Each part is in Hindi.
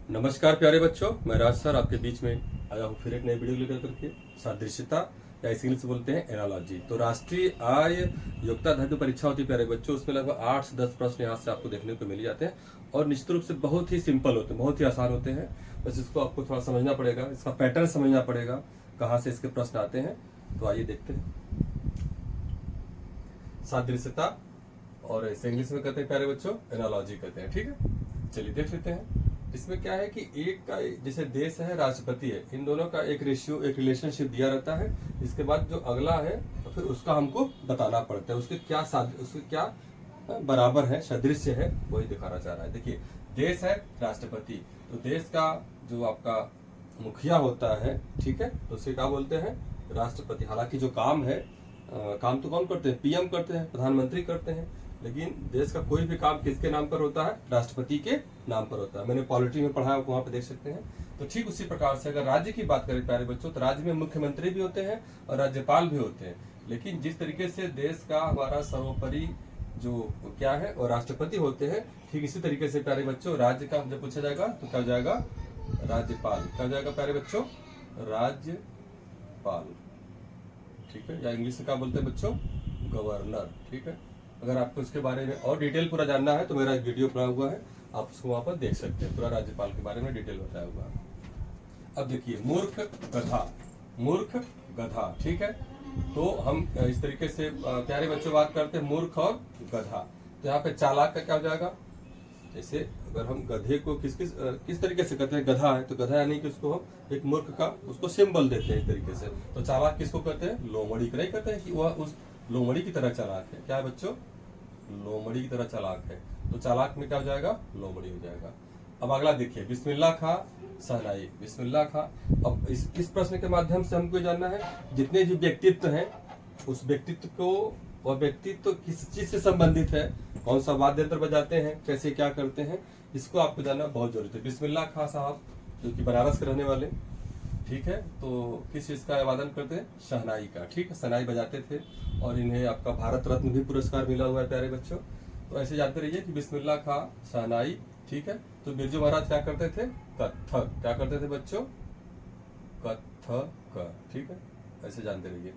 नमस्कार प्यारे बच्चों, मैं राज सर आपके बीच में आया हूँ फिर एक नई वीडियो लेकर करके। सादृश्यता या इस इंग्लिश से बोलते हैं एनालॉजी। तो राष्ट्रीय आय योग्यता अध्ययन परीक्षा होती है प्यारे बच्चों, उसमें लगभग 8 से 10 प्रश्न यहाँ से आपको देखने को मिल जाते हैं और निश्चित रूप से बहुत ही सिंपल होते हैं, बहुत ही आसान होते हैं। बस इसको आपको थोड़ा समझना पड़ेगा, इसका पैटर्न समझना पड़ेगा, कहाँ से इसके प्रश्न आते हैं। तो आइए देखते हैं। सादृश्यता और इसे इंग्लिश में कहते हैं प्यारे बच्चों एनालॉजी कहते हैं। ठीक है, चलिए देख लेते हैं। इसमें क्या है कि एक का जैसे देश है, राष्ट्रपति है, इन दोनों का एक रेशियो, एक रिलेशनशिप दिया रहता है। इसके बाद जो अगला है तो फिर उसका हमको बताना पड़ता है, उसके क्या बराबर है, सदृश्य है, वही दिखाना चाह रहा है। देखिए, देश है राष्ट्रपति, तो देश का जो आपका मुखिया होता है, ठीक है, तो उसे क्या बोलते हैं, राष्ट्रपति। हालांकि जो काम है, काम तो कौन करते हैं, पीएम करते हैं, प्रधानमंत्री करते हैं, लेकिन देश का कोई भी काम किसके नाम पर होता है, राष्ट्रपति के नाम पर होता है। मैंने पॉलिटी में पढ़ा है, वहां पे देख सकते हैं। तो ठीक उसी प्रकार से अगर राज्य की बात करें प्यारे बच्चों, तो राज्य में मुख्यमंत्री भी होते हैं और राज्यपाल भी होते हैं। लेकिन जिस तरीके से देश का हमारा सर्वोपरि जो क्या है और राष्ट्रपति होते हैं, ठीक इसी तरीके से प्यारे बच्चों राज्य का जब पूछा जाएगा तो क्या हो जाएगा, राज्यपाल। क्या हो जाएगा प्यारे बच्चों, राज्यपाल। ठीक है, या इंग्लिश में क्या बोलते हैं बच्चों, गवर्नर। ठीक है, अगर आपको इसके बारे में और डिटेल पूरा जानना है तो मेरा एक वीडियो बना हुआ है, आप उसको वहां पर देख सकते हैं, पूरा राज्यपाल के बारे में डिटेल बताया हुआ है। अब देखिए, मूर्ख गधा, मूर्ख गधा। ठीक है, तो हम इस तरीके से प्यारे बच्चों बात करते हैं मूर्ख और गधा। तो यहाँ पे चालाक का क्या हो जाएगा, जैसे अगर हम गधे को किस तरीके से कहते हैं, गधा है तो गधा यानी कि उसको हम एक मूर्ख का उसको सिंबल देते हैं इस तरीके से। तो चालाक किसको कहते हैं, लोमड़ी। नहीं कहते हैं कि वह उस लोमड़ी की तरह चालाक है। क्या है बच्चों, लोमड़ी की तरह चालाक है। तो चालाक में क्या हो जाएगा, लोमड़ी हो जाएगा। अब अगला देखिए, बिस्मिल्लाह खा शहनाई, बिस्मिल्लाह खा। अब इस प्रश्न के माध्यम से हमको जानना है जितने भी व्यक्तित्व हैं, उस व्यक्तित्व को, वह व्यक्तित्व किस चीज से संबंधित है, कौन सा वाद्य यंत्र बजाते हैं, कैसे क्या करते हैं, इसको आपको जानना बहुत जरूरी है। बिस्मिल्लाह खा साहब जो कि बनारस के रहने वाले, ठीक है, तो किस चीज का वादन करते हैं, शहनाई का। ठीक है, शहनाई बजाते थे और इन्हें आपका भारत रत्न भी पुरस्कार मिला हुआ है प्यारे बच्चों। तो ऐसे जानते रहिए कि बिस्मिल्लाह खा शहनाई। ठीक है, तो बिरजू महाराज क्या करते थे, कत्थक। क्या करते थे बच्चों, कत्थक। ठीक है, ऐसे जानते रहिए,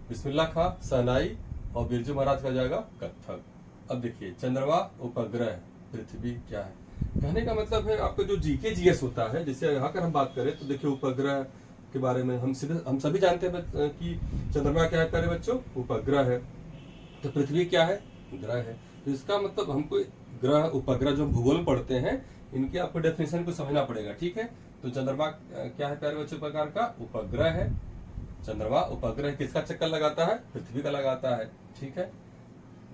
बिस्मिल्लाह खा शहनाई और बिरजू महाराज का जाएगा कत्थक। अब देखिए, चंद्रमा उपग्रह पृथ्वी क्या है। कहने का मतलब है आपका जो जीके जीएस होता है, जैसे यहाँ कर हम बात करें तो देखिए उपग्रह के बारे में हम सभी जानते हैं कि चंद्रमा क्या है प्यारे बच्चों, उपग्रह है। तो पृथ्वी क्या है, ग्रह है। तो इसका मतलब हमको ग्रह उपग्रह जो भूगोल में पढ़ते हैं, इनके आपको डेफिनेशन को समझना पड़ेगा। ठीक है, तो चंद्रमा क्या है प्यारे बच्चों, प्रकार का उपग्रह है। चंद्रमा उपग्रह किसका चक्कर लगाता है, पृथ्वी का लगाता है। ठीक है,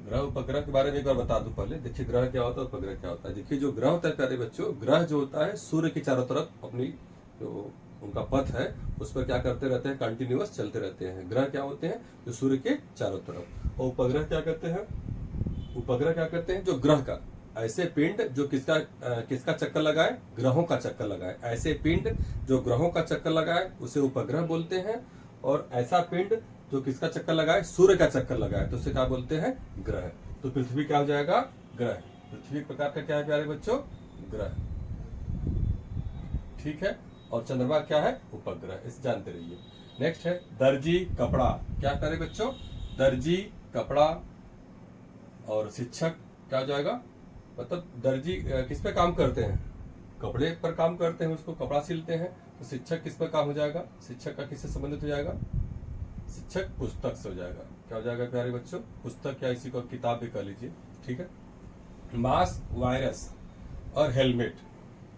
ग्रह उपग्रह के बारे में एक बार बता दूं पहले। देखिए, ग्रह क्या होता है, उपग्रह क्या होता है। देखिए, जो ग्रह होता है प्यारे बच्चों, ग्रह जो होता है सूर्य के चारों तरफ अपनी जो उनका पथ है उस पर क्या करते रहते हैं, कंटिन्यूअस चलते रहते हैं। ग्रह क्या होते हैं, जो सूर्य के चारों तरफ। और उपग्रह क्या करते हैं, उपग्रह क्या करते हैं, जो ग्रह का ऐसे पिंड जो किसका चक्कर लगाए, ग्रहों का चक्कर लगाए। ऐसे पिंड जो ग्रहों का चक्कर लगाए उसे उपग्रह बोलते हैं, और ऐसा पिंड जो किसका चक्कर लगाए, सूर्य का चक्कर लगाए, तो उसे क्या बोलते हैं, ग्रह। तो पृथ्वी क्या हो जाएगा, ग्रह। पृथ्वी एक प्रकार का क्या है प्यारे बच्चों, ग्रह। ठीक है, और चंद्रमा क्या है, उपग्रह। इसे जानते रहिए। नेक्स्ट है दर्जी कपड़ा। क्या प्यारे बच्चों, दर्जी कपड़ा। और शिक्षक क्या हो जाएगा, मतलब दर्जी किस पे काम करते हैं, कपड़े पर काम करते हैं, उसको कपड़ा सिलते हैं। तो शिक्षक किस पर काम हो जाएगा, शिक्षक का किससे संबंधित हो जाएगा, शिक्षक पुस्तक से हो जाएगा। क्या हो जाएगा प्यारे बच्चों, पुस्तक, या इसी को किताब भी कह लीजिए। ठीक है, मास्क, वायरस और हेलमेट।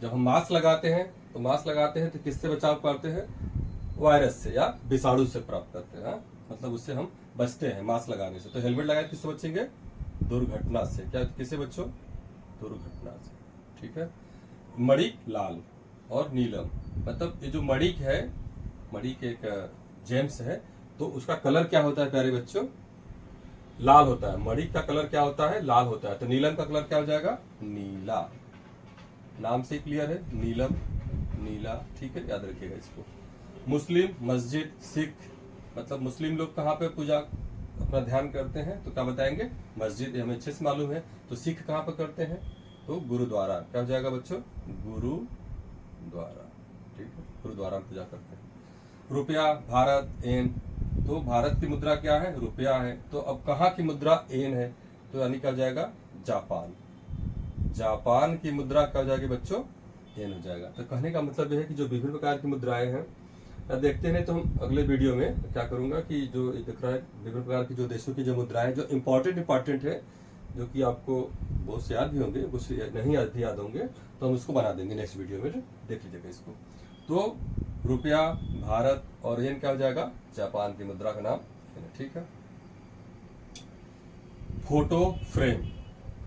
जब हम मास्क लगाते हैं तो किससे बचाव करते हैं, वायरस से या विषाणु से प्राप्त करते हैं। मतलब उससे हम बचते हैं मास्क लगाने से। तो हेलमेट लगाए किससे बचेंगे, दुर्घटना से। क्या किससे बच्चों, दुर्घटना से। ठीक है, मणिक लाल और नीलम। मतलब ये जो मणिक है, मणिक एक जेम्स है, तो उसका कलर क्या होता है प्यारे बच्चों, लाल होता है। मणिक का कलर क्या होता है, लाल होता है। तो नीलम का कलर क्या हो जाएगा, नीला। नाम से क्लियर है, नीलम, नीला। ठीक है, याद रखिएगा इसको। मुस्लिम, मस्जिद, सिख। मतलब मुस्लिम लोग कहाँ पे पूजा अपना ध्यान करते हैं, तो क्या बताएंगे, मस्जिद, हमें अच्छे से मालूम है। तो सिख कहाँ पे करते हैं, तो गुरुद्वारा। क्या हो जाएगा बच्चों, गुरुद्वारा। द्वारा, ठीक है, गुरुद्वारा में पूजा करते हैं। रुपया, भारत, येन, तो भारत की मुद्रा क्या है? रुपया है। तो अब कहाँ की मुद्रा? येन है, तो यानी क्या हो जाएगा? जापान। जापान की मुद्रा क्या हो जाएगी बच्चों? येन हो जाएगा। तो कहने का मतलब यह है कि जो विभिन्न प्रकार की मुद्राएं हैं, देखते हैं तो हम अगले वीडियो में क्या करूंगा कि जो दिख रहा है विभिन्न प्रकार की जो देशों की जो मुद्राएं जो इम्पोर्टेंट है, जो कि आपको बहुत से याद भी होंगे, कुछ नहीं याद होंगे, तो हम उसको बना देंगे नेक्स्ट वीडियो में, देख लीजिएगा इसको। तो रुपया, भारत और येन क्या हो जाएगा? जापान की मुद्रा का नाम, ठीक है। फोटो फ्रेम,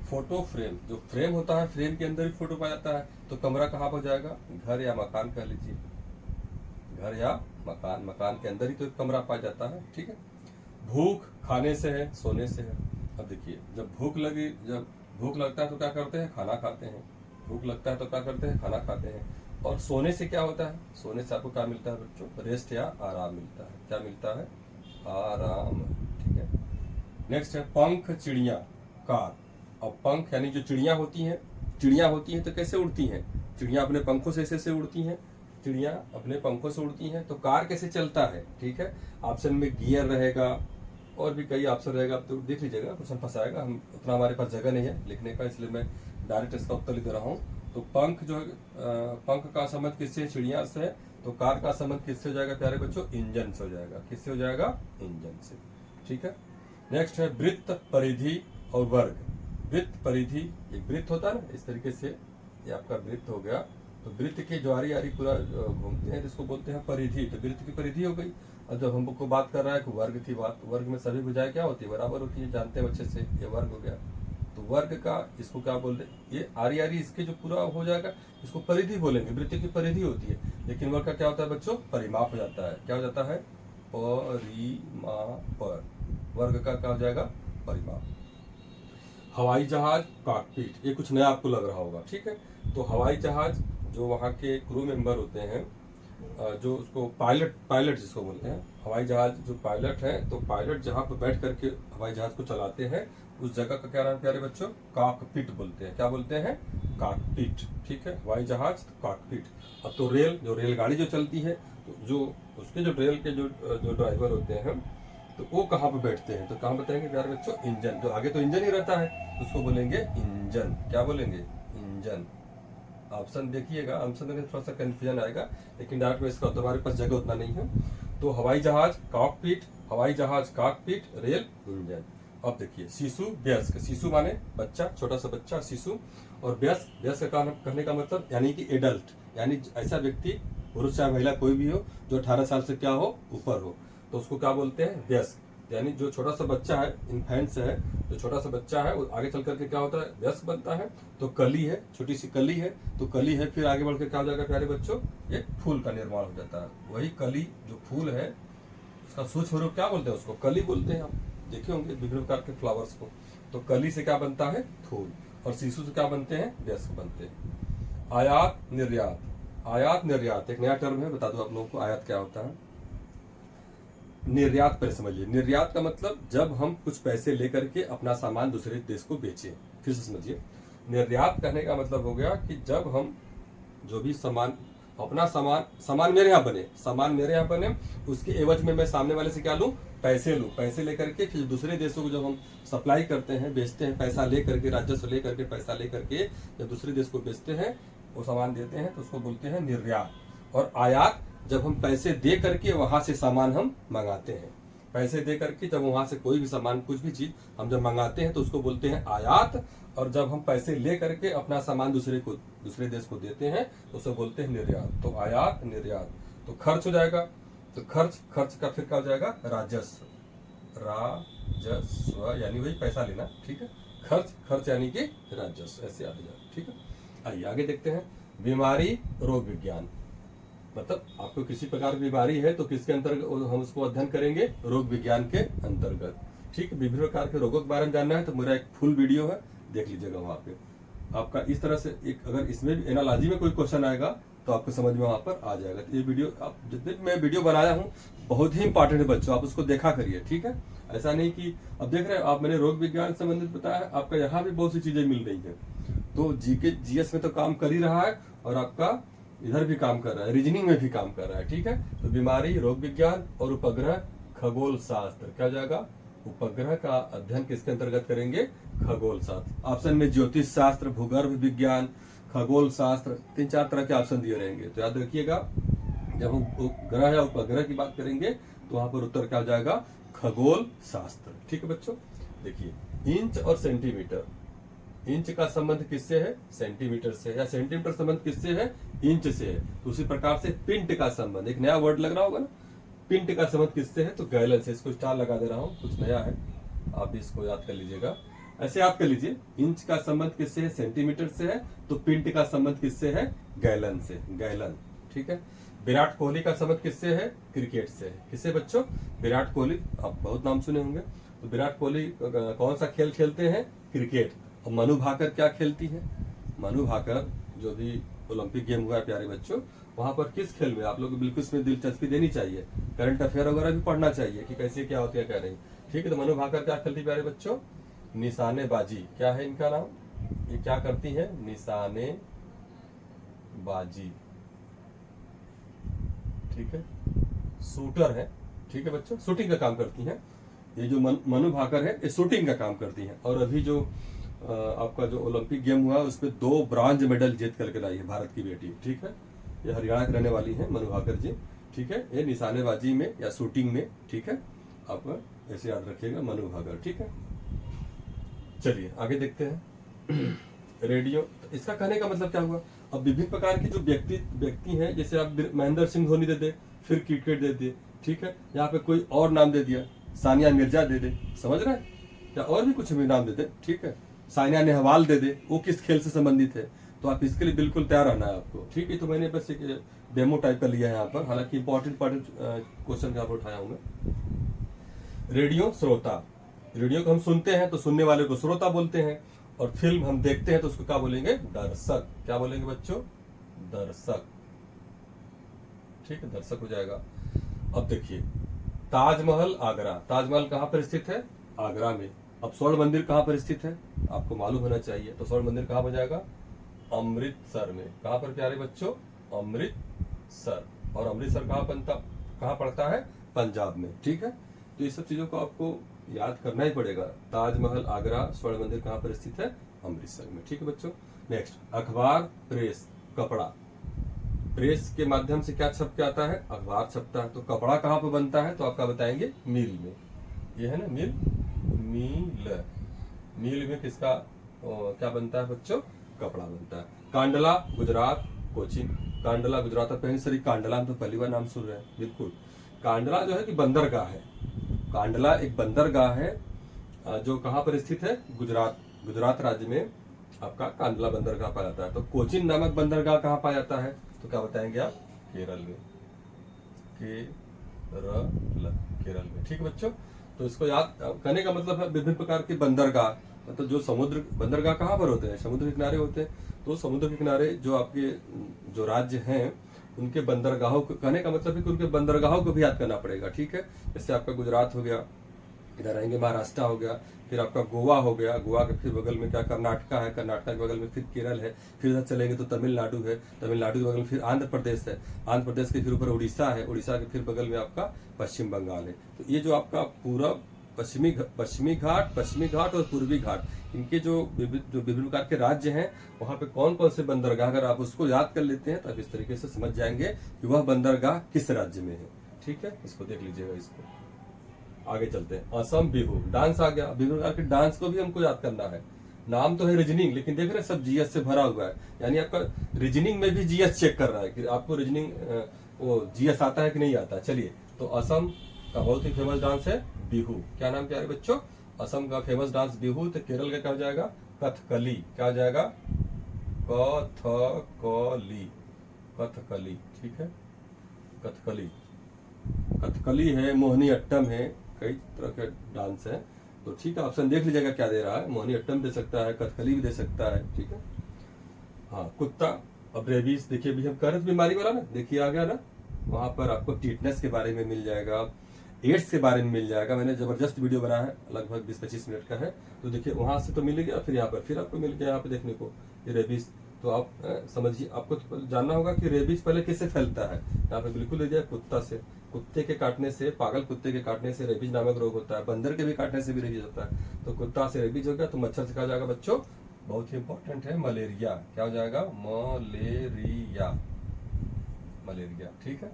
फोटो फ्रेम, जो फ्रेम होता है फ्रेम के अंदर भी फोटो पाया जाता है, तो कमरा कहाँ पर जाएगा? घर या मकान कह लीजिए, घर या मकान, मकान के अंदर ही तो कमरा पाया जाता है, ठीक है। भूख खाने से है, सोने से है। अब देखिए, जब भूख लगता है तो क्या करते हैं? खाना खाते हैं। भूख लगता है तो क्या करते हैं? खाना खाते हैं। और सोने से क्या होता है? सोने से आपको क्या मिलता है बच्चों? रेस्ट या आराम मिलता है। क्या मिलता है? आराम, ठीक है। नेक्स्ट है पंख, चिड़िया, कार। अब पंख यानी जो चिड़िया होती हैं तो कैसे उड़ती हैं? चिड़िया अपने पंखों से ऐसे उड़ती हैं, चिड़िया अपने पंखों से उड़ती हैं। तो कार कैसे चलता है? ठीक है, ऑप्शन में गियर रहेगा और भी कई ऑप्शन रहेगा, तो देख लीजिएगा, क्वेश्चन फंसाएगा। हम उतना हमारे पास जगह नहीं है लिखने का, इसलिए मैं डायरेक्ट इसका उत्तर लिख रहा हूँ। तो पंख जो पंख का संबंध किससे? चिड़िया से है। तो कार का संबंध किससे हो जाएगा प्यारे बच्चों? इंजन से हो जाएगा। किससे हो जाएगा? इंजन से, ठीक है। नेक्स्ट है वृत्त, परिधि और वर्ग। वृत्त, परिधि, एक वृत्त होता है ना इस तरीके से, ये आपका वृत्त हो गया। तो वृत्त के जो आरी पूरा घूमते हैं जिसको बोलते हैं परिधि, तो वृत्त की परिधि हो गई। और जब हमको बात कर रहा है वर्ग की बात, वर्ग में सभी भुजाएं क्या होती है? बराबर होती है, जानते हैं अच्छे से, ये वर्ग हो गया। तो वर्ग का इसको क्या बोलते हैं? ये आरी इसके जो पूरा हो जाएगा इसको परिधि बोलेंगे, वृत्त की परिधि होती है। लेकिन वर्ग का क्या होता है बच्चों? परिमाप हो जाता है। क्या हो जाता है? परिमाप। वर्ग का क्या हो जाएगा? परिमाप। हवाई जहाज, कॉकपिट, ये कुछ नया आपको लग रहा होगा, ठीक है। तो हवाई जहाज जो वहाँ के क्रू मेंबर होते हैं, जो उसको पायलट जिसको बोलते हैं, हवाई जहाज जो पायलट है, तो पायलट जहाँ पर बैठ करके हवाई जहाज को चलाते हैं उस जगह का क्या नाम प्यारे बच्चों? कॉकपिट बोलते हैं। क्या बोलते हैं? कॉकपिट, ठीक है। हवाई जहाज कॉकपिट। अब तो रेल, जो रेलगाड़ी जो चलती है, तो जो उसके जो रेल के जो ड्राइवर होते हैं, तो वो कहाँ पे बैठते हैं? तो कहाँ बताएंगे प्यारे बच्चों? इंजन, जो आगे तो इंजन ही रहता है उसको बोलेंगे इंजन। क्या बोलेंगे? इंजन। ऑप्शन देखिएगा, ऑप्शन में थोड़ा सा कंफ्यूजन आएगा, लेकिन डायरेक्ट में इसका तो हमारे पास जगह उतना नहीं है। तो हवाई जहाज कॉकपिट, हवाई जहाज कॉकपिट, रेल इंजन। अब देखिए, शिशु, वयस्क। शिशु माने बच्चा, छोटा सा बच्चा, शिशु। और वयस्क का कहने का मतलब यानी कि एडल्ट, यानी ऐसा व्यक्ति, पुरुष चाहे महिला कोई भी हो, जो 18 साल से क्या हो? ऊपर हो, तो उसको क्या बोलते हैं? वयस्क। यानी जो छोटा सा बच्चा है, इन्फेंट्स है, जो छोटा सा बच्चा है वो आगे चल करके क्या होता है? वयस्क बनता है। तो कली है, छोटी सी कली है, तो कली है, फिर आगे बढ़ के क्या हो जाएगा प्यारे बच्चों? एक फूल का निर्माण हो जाता है। वही कली जो फूल है उसका सूक्ष्म रूप क्या बोलते हैं? उसको कली बोलते हैं। आप देखे होंगे विभिन्न प्रकार के फ्लावर्स को। तो कली से क्या बनता है? फूल। और शिशु से क्या बनते हैं? वयस्क बनते हैं। आयात, निर्यात। आयात, निर्यात एक नया टर्म है, बता दो आप लोगों को आयात क्या होता है। निर्यात पर समझिए। निर्यात का मतलब जब हम कुछ पैसे लेकर के अपना सामान दूसरे देश को बेचें। फिर से समझिए, निर्यात कहने का मतलब हो गया कि जब हम जो भी सामान, अपना सामान मेरे यहाँ बने, उसके एवज में मैं सामने वाले से क्या लूं? पैसे लूं। पैसे लेकर के फिर दूसरे देशों को जब हम सप्लाई करते हैं, बेचते हैं, पैसा ले करके, राजस्व ले करके, पैसा ले करके जब दूसरे देश को बेचते हैं, वो सामान देते हैं, तो उसको बोलते हैं निर्यात। और आयात जब हम पैसे दे करके वहां से सामान हम मंगाते हैं, पैसे दे करके जब वहां से कोई भी सामान, कुछ भी चीज हम जब मंगाते हैं तो उसको बोलते हैं आयात। और जब हम पैसे ले करके अपना सामान दूसरे देश को देते हैं तो उसे बोलते हैं निर्यात। तो आयात, निर्यात। तो खर्च हो जाएगा, तो खर्च का फिर क्या हो जाएगा? राजस्व। राजस्व यानी वही पैसा लेना, ठीक है। खर्च यानी कि राजस्व, ऐसे आ जाएगा, ठीक है। आइए आगे देखते हैं। बीमारी, रोग विज्ञान। मतलब आपको किसी प्रकार की बीमारी है तो किसके अंतर्गत हम उसको अध्ययन करेंगे? रोग विज्ञान के अंतर्गत, ठीक है। विभिन्न प्रकार के रोगों के बारे में जानना है तो मेरा एक फुल वीडियो है, देख लीजिएगा वहां पे। आपका इस तरह से एक, अगर इसमें भी एनालॉजी में कोई क्वेश्चन आएगा तो आपको समझ में वहां पर आ जाएगा। तो ये वीडियो, आप जितने मैं वीडियो बनाया हूँ बहुत ही इंपॉर्टेंट है बच्चों, आप उसको देखा करिए, ठीक है। ऐसा नहीं कि अब देख रहे हैं आप, मैंने रोग विज्ञान संबंधित बताया, आपका यहाँ भी बहुत सी चीजें मिल रही है। तो जीके जीएस में तो काम कर ही रहा है, और आपका इधर भी काम कर रहा है, रीजनिंग में भी काम कर रहा है, ठीक है। तो बीमारी, रोग विज्ञान और उपग्रह खगोल शास्त्र, क्या हो जाएगा, उपग्रह का अध्ययन किसके अंतर्गत करेंगे, खगोल शास्त्र। ऑप्शन में ज्योतिष शास्त्र, भूगर्भ विज्ञान, खगोल शास्त्र, 3-4 तरह के ऑप्शन दिए रहेंगे। तो याद रखिएगा, जब हम उपग्रह या उपग्रह की बात करेंगे तो वहां पर उत्तर क्या हो जाएगा, खगोल शास्त्र, ठीक है बच्चों। देखिए इंच और सेंटीमीटर, इंच का संबंध किससे है, सेंटीमीटर से, या सेंटीमीटर संबंध किससे है, इंच से है। तो उसी प्रकार से पिंट का संबंध, एक नया वर्ड लग रहा होगा ना, पिंट का संबंध किससे है, तो गैलन से। इसको स्टार लगा दे रहा हूं, कुछ नया है, आप भी इसको याद कर लीजिएगा। ऐसे याद कर लीजिए, इंच का संबंध किससे है, सेंटीमीटर से है, तो पिंट का संबंध किससे है, गैलन से, गैलन, ठीक है। विराट कोहली का संबंध किससे है, क्रिकेट से है। किससे बच्चों, विराट कोहली, आप बहुत नाम सुने होंगे। तो विराट कोहली कौन सा खेल खेलते हैं, क्रिकेट। और मनु भाकर क्या खेलती है, मनु भाकर जो भी ओलंपिक गेम हुआ है प्यारे बच्चों, वहां पर किस खेल में, आप लोग को बिल्कुल इसमें दिलचस्पी देनी चाहिए, करंट अफेयर वगैरह भी पढ़ना चाहिए कि कैसे क्या होती है क्या नहीं, ठीक है। तो मनु भाकर क्या खेलती प्यारे बच्चों, निशानेबाजी, क्या है इनका नाम, ये क्या करती है, निशानेबाजी, ठीक है, शूटर है, ठीक है बच्चों, शूटिंग का काम करती हैं। ये जो मनु भाकर है, ये शूटिंग का काम करती हैं। और अभी जो आपका जो ओलंपिक गेम हुआ उसमें 2 ब्रॉन्ज मेडल जीत करके लाई है भारत की बेटी, ठीक है। ये हरियाणा की रहने वाली है मनु भाकर जी, ठीक है। ये निशानेबाजी में या शूटिंग में, ठीक है, आप ऐसे याद रखिएगा मनु भाकर, ठीक है। चलिए आगे देखते हैं। रेडियो, इसका कहने का मतलब क्या हुआ, अब विभिन्न प्रकार के जो व्यक्ति हैं, जैसे आप महेंद्र सिंह धोनी दे दे, फिर क्रिकेट दे दे, ठीक है। यहाँ पे कोई और नाम दे दिया, सानिया मिर्जा दे दे, समझ रहे हैं, या और भी कुछ भी नाम दे दे, ठीक है। सानिया नेहवाल दे दे, वो किस खेल से संबंधित है, तो आप इसके लिए बिल्कुल तैयार रहना है आपको, ठीक है। तो मैंने बस एक डेमो टाइप कर लिया है यहाँ पर, हालांकि इंपॉर्टेंट क्वेश्चन यहाँ पर उठाया हूँ मैं। रेडियो श्रोता, रेडियो को हम सुनते हैं तो सुनने वाले को श्रोता बोलते हैं, और फिल्म हम देखते हैं तो उसको क्या बोलेंगे, दर्शक। क्या बोलेंगे बच्चों, दर्शक, ठीक है, दर्शक हो जाएगा। अब देखिए ताजमहल आगरा, ताजमहल कहाँ पर स्थित है, आगरा में। अब स्वर्ण मंदिर कहाँ पर स्थित है, आपको मालूम होना चाहिए। तो स्वर्ण मंदिर कहाँ पर जाएगा, अमृतसर में। कहाँ पर प्यारे बच्चों, अमृतसर। और अमृतसर कहाँ पड़ता है, पंजाब में, ठीक है। तो ये सब चीजों को आपको याद करना ही पड़ेगा। ताजमहल आगरा, स्वर्ण मंदिर कहाँ पर स्थित है, अमृतसर में, ठीक है बच्चों। नेक्स्ट, अखबार, प्रेस, कपड़ा। प्रेस के माध्यम से क्या छप के आता है, अखबार छपता है। तो कपड़ा कहाँ पर बनता है, तो आपका बताएंगे मिल में, ये है ना मिल, मिल में किसका क्या बनता है बच्चों, कपड़ा बनता है। कांडला गुजरात, कोचीन। कांडला गुजरात, पहली सरी कांडला में तो पहली बार नाम सुन रहे हैं, बिल्कुल। कांडला जो है कि बंदरगाह है, कांडला एक बंदरगाह है जो कहाँ पर स्थित है, गुजरात राज्य में आपका कांडला बंदरगाह पाया जाता है। तो कोचीन नामक बंदरगाह कहाँ पाया जाता है, तो क्या बताएंगे आप, केरल में, केरल में, ठीक है बच्चों। तो इसको याद करने का मतलब है विभिन्न प्रकार के बंदरगाह, मतलब जो समुद्र, बंदरगाह कहाँ पर होते हैं, समुद्र के किनारे होते हैं। तो समुद्र के किनारे जो आपके जो राज्य हैं उनके बंदरगाहों को, कहने का मतलब है कि उनके बंदरगाहों को भी याद करना पड़ेगा, ठीक है। जैसे आपका गुजरात हो गया, इधर आएंगे महाराष्ट्र हो गया, फिर आपका गोवा हो गया, गोवा के फिर बगल में क्या कर्नाटका है, कर्नाटका के बगल में फिर केरल है, फिर इधर चलेंगे तो तमिलनाडु है, तमिलनाडु के बगल में फिर आंध्र प्रदेश है, आंध्र प्रदेश के फिर ऊपर उड़ीसा है, उड़ीसा के फिर बगल में आपका पश्चिम बंगाल है। तो ये जो आपका पूरा पश्चिमी घाट और पूर्वी घाट, इनके जो विभिन्न प्रकार के राज्य हैं, वहां पे कौन कौन से बंदरगाह, अगर आप उसको याद कर लेते हैं तो आप इस तरीके से समझ जाएंगे कि वह बंदरगाह किस राज्य में है, ठीक है। इसको देख लीजिएगा। इसको आगे चलते हैं। असम बिहू, डांस आ गया। विभिन्न प्रकार के डांस को भी हमको याद करना है। नाम तो है रीजनिंग, लेकिन देख रहे हैं सब जीएस से भरा हुआ है, यानी आपका रीजनिंग में भी जीएस चेक कर रहा है कि आपको रीजनिंग वो जीएस आता है कि नहीं आता। चलिए, तो असम का बहुत ही फेमस डांस है बिहू। क्या नाम क्या है बच्चों, असम का फेमस डांस बिहू। तो केरल का क्या हो जाएगा, कथकली। क्या हो जाएगा, कथकली, कथकली, ठीक है, कथकली, कथकली है, मोहिनी अट्टम है, कई तरह के डांस है। तो ठीक है, ऑप्शन देख लीजिएगा क्या दे रहा है, मोहिनी अट्टम दे सकता है, कथकली भी दे सकता है, ठीक है। हाँ, कुत्ता। अब रेबीज देखिए, भी हम कह रहे थे बीमारी वाला ना, देखिए आ गया ना, वहां पर आपको टीटनेस के बारे में मिल जाएगा, एड्स के बारे में मिल जाएगा। मैंने जबरदस्त वीडियो बनाया है, लगभग 20-25 मिनट का है, तो देखिए वहां से तो मिल गया, फिर यहाँ पर फिर आपको मिल गया यहाँ पे देखने को ये रेबीज। तो आप समझिए, आपको तो जानना होगा कि रेबीज पहले किससे फैलता है। यहाँ पे बिल्कुल दे दिया कुत्ता से, कुत्ते के काटने से, पागल कुत्ते के काटने से रेबीज नामक रोग होता है। बंदर के भी काटने से भी रेबीज होता है। तो कुत्ता से रेबीज हो गया, तो मच्छर से कहा जाएगा बच्चों, बहुत ही इंपॉर्टेंट है, मलेरिया। क्या हो जाएगा? Malaria, malaria. ठीक है,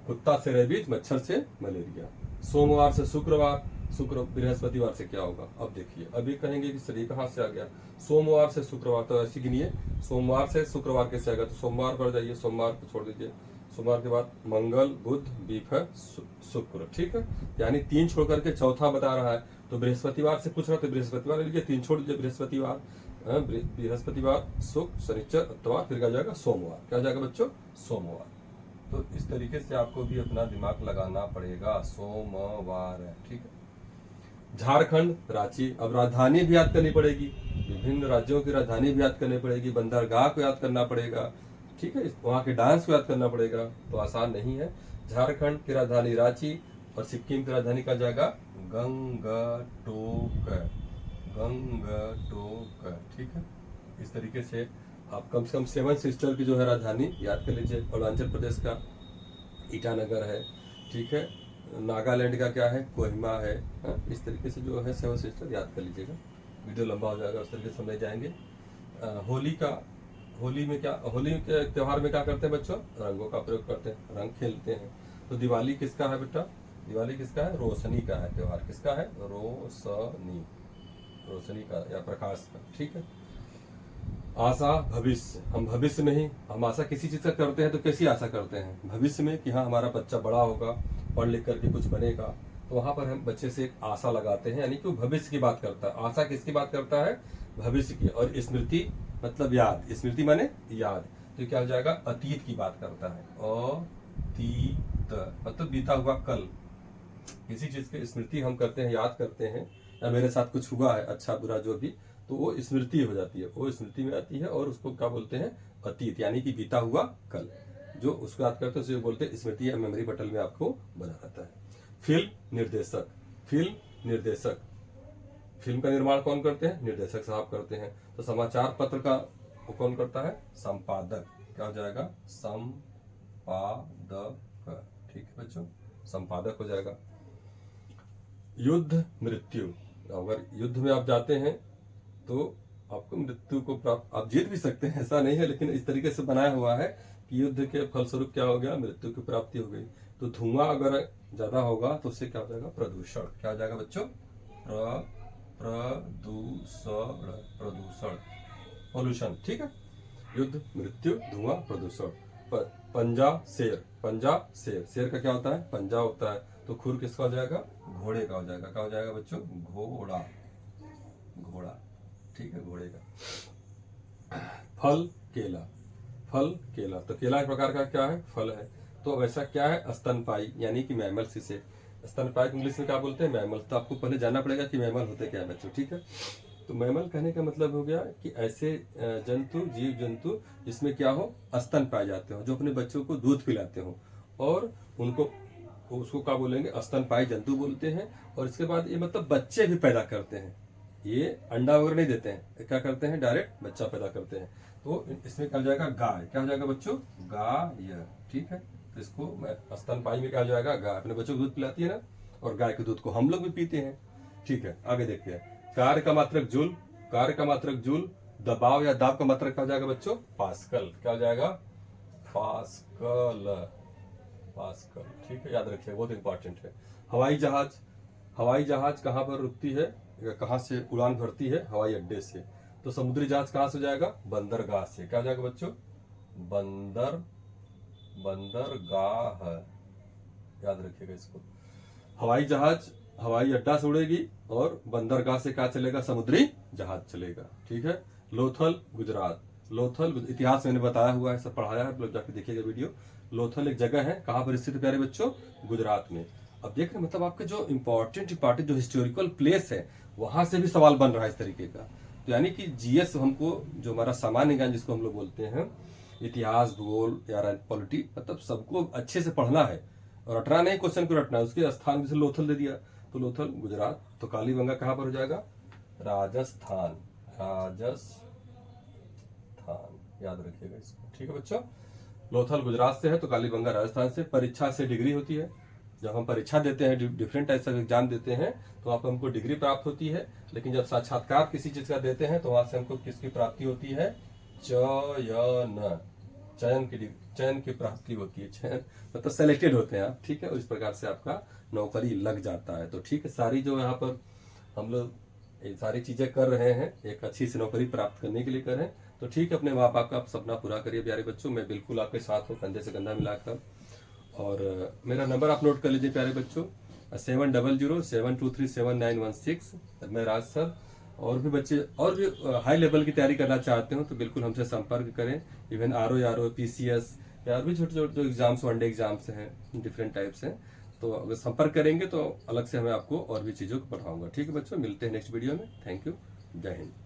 कुत्ता से रेबीज, मच्छर से मलेरिया। सोमवार से शुक्रवार, शुक्र बृहस्पतिवार से क्या होगा? अब देखिए, अभी कहेंगे कि सर ये कहाँ से आ गया? सोमवार से शुक्रवार, तो ऐसी गिनिए, सोमवार से शुक्रवार कैसे आएगा? तो सोमवार पर जाइए, सोमवार को छोड़ दीजिए, सोमवार के बाद मंगल, बुध, बीफर, शुक्र। ठीक है, यानी 3 छोड़ करके चौथा बता रहा है। तो बृहस्पतिवार से पूछ रहा, तो बृहस्पतिवार लीजिए, 3 छोड़ दीजिए, बृहस्पतिवार, बृहस्पतिवार, शुक्र, शनिचर, इतवार, फिर क्या जाएगा? सोमवार। क्या जाएगा बच्चों? सोमवार। तो इस तरीके से आपको भी अपना दिमाग लगाना पड़ेगा। सोमवार है, ठीक है। झारखंड, रांची, अब राजधानी भी याद करनी पड़ेगी, विभिन्न राज्यों की राजधानी भी याद करनी पड़ेगी, बंदरगाह को याद करना पड़ेगा, ठीक है, वहाँ के डांस को याद करना पड़ेगा, तो आसान नहीं है। झारखंड की राजधानी रांची और सिक्किम की राजधानी का जाएगा गंगटोक, गंगटोक। ठीक है, इस तरीके से आप कम से कम 7 सिस्टर की जो है राजधानी याद कर लीजिए। अरुणाचल प्रदेश का ईटानगर है, ठीक है, नागालैंड का क्या है? कोहिमा है। इस तरीके से जो है 7 सिस्टर याद कर लीजिएगा। वीडियो लंबा हो जाएगा, उस तरीके से समझ जाएंगे। होली में क्या, होली के त्योहार में क्या करते हैं बच्चों? रंगों का प्रयोग करते हैं, रंग खेलते हैं। तो दिवाली किसका है बेटा? दिवाली किसका है? रोशनी का है त्योहार। किसका है? रोशनी, रोशनी का या प्रकाश का। ठीक है। आशा, भविष्य, हम भविष्य में ही हम आशा किसी चीज का करते हैं, तो कैसी आशा करते हैं? भविष्य में कि हाँ हमारा बच्चा बड़ा होगा, पढ़ लिख करके कुछ बनेगा, तो वहां पर हम बच्चे से एक आशा लगाते हैं, यानी कि वो भविष्य की बात करता है। आशा किसकी बात करता है? भविष्य की। और स्मृति मतलब याद, स्मृति माने याद, तो क्या हो जाएगा? अतीत की बात करता है। अतीत मतलब बीता हुआ कल, किसी चीज की स्मृति हम करते हैं, याद करते हैं, या मेरे साथ कुछ हुआ है अच्छा बुरा जो भी, तो वो स्मृति हो जाती है, वो स्मृति में आती है। और उसको क्या बोलते हैं? अतीत, यानी कि बीता हुआ कल, जो उसको याद करते हैं उसे बोलते हैं स्मृति, या मेमोरी पटल में आपको बना रहता है। फिल्म निर्देशक, फिल्म निर्देशक, फिल्म का निर्माण कौन करते हैं? निर्देशक साहब करते हैं। तो समाचार पत्र का वो कौन करता है? संपादक। क्या हो जाएगा? संपादक। ठीक है बच्चों, संपादक हो जाएगा। युद्ध, मृत्यु, अगर युद्ध में आप जाते हैं तो आपको मृत्यु को प्राप्त, आप जीत भी सकते हैं, ऐसा नहीं है, लेकिन इस तरीके से बनाया हुआ है कि युद्ध के फलस्वरूप क्या हो गया? मृत्यु की प्राप्ति हो गई। तो धुआं अगर ज्यादा होगा तो उससे क्या हो जाएगा? प्रदूषण। क्या हो जाएगा बच्चों? प्रदूषण, प्रदूषण, पोल्यूशन। ठीक है, युद्ध, मृत्यु, धुआं, प्रदूषण। पंजा, शेर, पंजा, शेर, शेर का क्या होता है? पंजा होता है। तो खुर किसका हो जाएगा? घोड़े का हो जाएगा। क्या हो जाएगा बच्चों? घोड़ा, घोड़ा। ठीक है, घोड़े का। फल, केला, फल, केला, तो केला एक प्रकार का क्या है? फल है। तो वैसा क्या है? स्तनपायी, यानी कि मैमल्स इसे, स्तनपायी इंग्लिश में क्या बोलते हैं? मैमल। तो आपको पहले जानना पड़ेगा कि मैमल होते क्या है बच्चों। ठीक है, तो मैमल कहने का मतलब हो गया कि ऐसे जंतु, जीव जंतु जिसमें क्या हो? स्तन पाए जाते हो, जो अपने बच्चों को दूध पिलाते हो, और उनको उसको क्या बोलेंगे? स्तनपायी जंतु बोलते हैं। और इसके बाद ये मतलब बच्चे भी पैदा करते हैं, ये अंडा वगैरह नहीं देते हैं, क्या करते हैं? डायरेक्ट बच्चा पैदा करते हैं। तो इसमें क्या हो जाएगा? गाय। क्या हो जाएगा बच्चों? गाय। ठीक है, तो इसको स्तनपायी में क्या हो जाएगा? गाय अपने बच्चों को दूध पिलाती है ना, और गाय के दूध को हम लोग भी पीते हैं। ठीक है, आगे देखते हैं। कार्य का मात्रक जूल, कार्य का मात्रक जूल, दबाव या दाब का मात्रक क्या हो जाएगा बच्चों? पास्कल। क्या हो जाएगा? Pascal, pascal. ठीक है, याद रखिए, बहुत इंपॉर्टेंट है। हवाई जहाज, हवाई जहाज कहाँ पर रुकती है, कहाँ से उड़ान भरती है? हवाई अड्डे से। तो समुद्री जहाज कहाँ से हो जाएगा? बंदरगाह से। क्या हो जाएगा बच्चों? बंदर, बंदरगाह, याद रखिएगा इसको। हवाई जहाज हवाई अड्डा से उड़ेगी, और बंदरगाह से क्या चलेगा? समुद्री जहाज चलेगा। ठीक है। लोथल, गुजरात, लोथल इतिहास मैंने बताया हुआ है, सब पढ़ाया है, आप लोग जाके देखिएगा वीडियो। लोथल एक जगह है, कहाँ पर स्थित प्यारे बच्चों? गुजरात में। अब देख रहे मतलब आपके जो इंपॉर्टेंट जो हिस्टोरिकल प्लेस है, वहां से भी सवाल बन रहा है इस तरीके का। तो यानी कि जीएस हमको, जो हमारा सामान्य ज्ञान जिसको हम लोग बोलते हैं, इतिहास, भूगोल या पॉलिटी, मतलब सबको अच्छे से पढ़ना है, और रटना नहीं, क्वेश्चन को रटना है। उसके स्थान जैसे लोथल दे दिया, तो लोथल गुजरात। तो कालीबंगा कहाँ पर हो जाएगा? राजस्थान, राजस्थान। याद रखिएगा इसको। ठीक है बच्चों, लोथल गुजरात से है तो कालीबंगा राजस्थान से। परीक्षा से डिग्री होती है। जब हम परीक्षा देते हैं, डिफरेंट टाइप्स ऑफ एग्जाम देते हैं, तो वहाँ पर हमको डिग्री प्राप्त होती है। लेकिन जब साक्षात्कार किसी चीज का देते हैं तो वहां से हमको किसकी प्राप्ति होती है? चयन की प्राप्ति होती है। चयन मतलब सेलेक्टेड होते हैं आप। ठीक है, इस प्रकार से आपका नौकरी लग जाता है। तो ठीक है, सारी जो यहाँ पर हम लोग ये सारी चीजें कर रहे हैं एक अच्छी सी नौकरी प्राप्त करने के लिए कर रहे हैं। तो ठीक है, अपने माँ बाप का सपना पूरा करिए प्यारे बच्चों। मैं बिल्कुल आपके साथ हूँ, कंधे से कंधा मिलाकर। और मेरा नंबर आप नोट कर लीजिए प्यारे बच्चों, 7007237916। मैं राज सर। और भी बच्चे और भी हाई लेवल की तैयारी करना चाहते हो तो बिल्कुल हमसे संपर्क करें। इवन RO PCS या और भी छोटे छोटे जो एग्जाम्स, वनडे एग्जाम्स हैं, डिफरेंट टाइप्स हैं, तो अगर संपर्क करेंगे तो अलग से मैं आपको और भी चीज़ों को पढ़ाऊंगा। ठीक है बच्चों, मिलते हैं नेक्स्ट वीडियो में। थैंक यू, जय हिंद।